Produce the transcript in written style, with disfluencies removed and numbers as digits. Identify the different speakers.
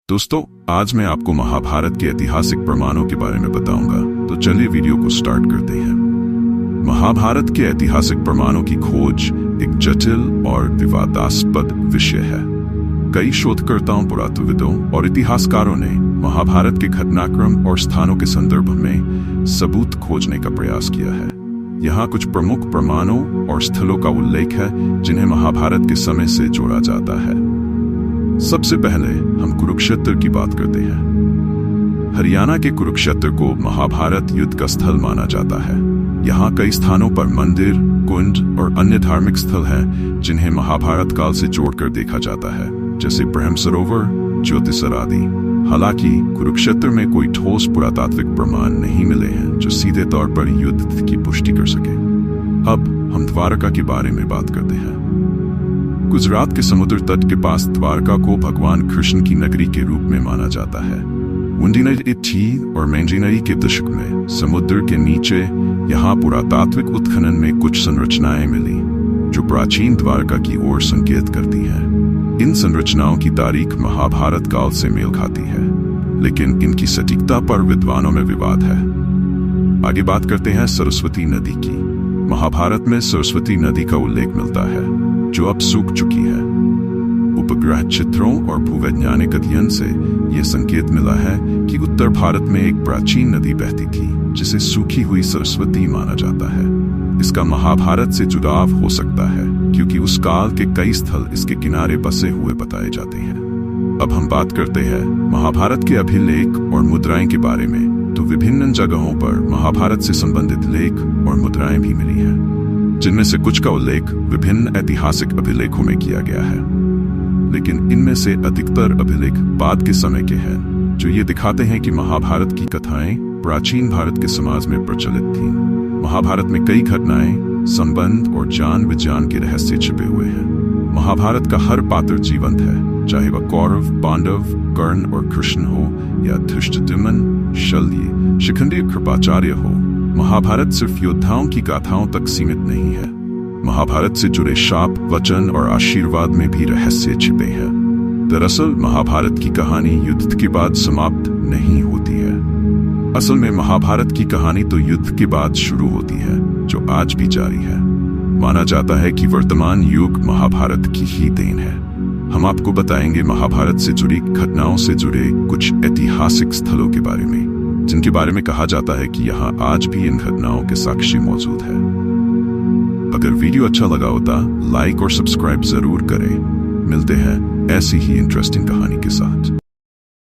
Speaker 1: दोस्तों, आज मैं आपको महाभारत के ऐतिहासिक प्रमाणों के बारे में बताऊंगा, तो चलिए वीडियो को स्टार्ट करते हैं। महाभारत के ऐतिहासिक प्रमाणों की खोज एक जटिल और विवादास्पद विषय है। कई शोधकर्ताओं, पुरातत्वविदों और इतिहासकारों ने महाभारत के घटनाक्रम और स्थानों के संदर्भ में सबूत खोजने का प्रयास किया है। यहाँ कुछ प्रमुख प्रमाणों और स्थलों का उल्लेख है जिन्हें महाभारत के समय से जोड़ा जाता है। सबसे पहले हम कुरुक्षेत्र की बात करते हैं। हरियाणा के कुरुक्षेत्र को महाभारत युद्ध का स्थल माना जाता है। यहाँ कई स्थानों पर मंदिर, कुंड और अन्य धार्मिक स्थल हैं जिन्हें महाभारत काल से जोड़कर देखा जाता है, जैसे ब्रह्म सरोवर, ज्योतिषर आदि। हालांकि कुरुक्षेत्र में कोई ठोस पुरातात्विक प्रमाण नहीं मिले हैं जो सीधे तौर पर युद्ध की पुष्टि कर सके। अब हम द्वारका के बारे में बात करते हैं। गुजरात के समुद्र तट के पास द्वारका को भगवान कृष्ण की नगरी के रूप में माना जाता है। 1980 और 1990 के दशक में समुद्र के नीचे यहाँ पुरातात्विक उत्खनन में कुछ संरचनाएं मिली जो प्राचीन द्वारका की ओर संकेत करती हैं। इन संरचनाओं की तारीख महाभारत काल से मेल खाती है, लेकिन इनकी सटीकता पर विद्वानों में विवाद है। आगे बात करते हैं सरस्वती नदी की। महाभारत में सरस्वती नदी का उल्लेख मिलता है जो अब सूख चुकी है। उपग्रह चित्रों और भूवैज्ञानिक अध्ययन से यह संकेत मिला है कि उत्तर भारत में एक प्राचीन नदी बहती थी जिसे सूखी हुई सरस्वती माना जाता है। इसका महाभारत से जुड़ाव हो सकता है क्योंकि उस काल के कई स्थल इसके किनारे बसे हुए बताए जाते हैं। अब हम बात करते हैं महाभारत के अभिलेख और मुद्राएं के बारे में। तो विभिन्न जगहों पर महाभारत से संबंधित लेख और मुद्राएं भी मिली हैं, जिनमें से कुछ का उल्लेख विभिन्न ऐतिहासिक अभिलेखों में किया गया है, लेकिन इनमें से अधिकतर अभिलेख बाद के समय के हैं जो ये दिखाते हैं कि महाभारत की कथाएं प्राचीन भारत के समाज में प्रचलित थीं। महाभारत में कई घटनाएं, संबंध और जान विज्ञान के रहस्य छिपे हुए हैं। महाभारत का हर पात्र जीवंत है, चाहे वह कौरव, पांडव, कर्ण और कृष्ण हो या धृष्टद्युम्न, शल्य, शिखंडी, कृपाचार्य हो। महाभारत सिर्फ योद्धाओं की गाथाओं तक सीमित नहीं है। महाभारत से जुड़े शाप, वचन और आशीर्वाद में भी रहस्य छिपे हैं। दरअसल महाभारत की कहानी युद्ध के बाद समाप्त नहीं होती है। असल में महाभारत की कहानी तो युद्ध के बाद शुरू होती है, जो आज भी जारी है। माना जाता है कि वर्तमान युग महाभारत की ही देन है। हम आपको बताएंगे महाभारत से जुड़ी घटनाओं से जुड़े कुछ ऐतिहासिक स्थलों के बारे में, जिनके बारे में कहा जाता है कि यहाँ आज भी इन घटनाओं के साक्षी मौजूद है। अगर वीडियो अच्छा लगा होता लाइक और सब्सक्राइब जरूर करें। मिलते हैं ऐसी ही इंटरेस्टिंग कहानी के साथ।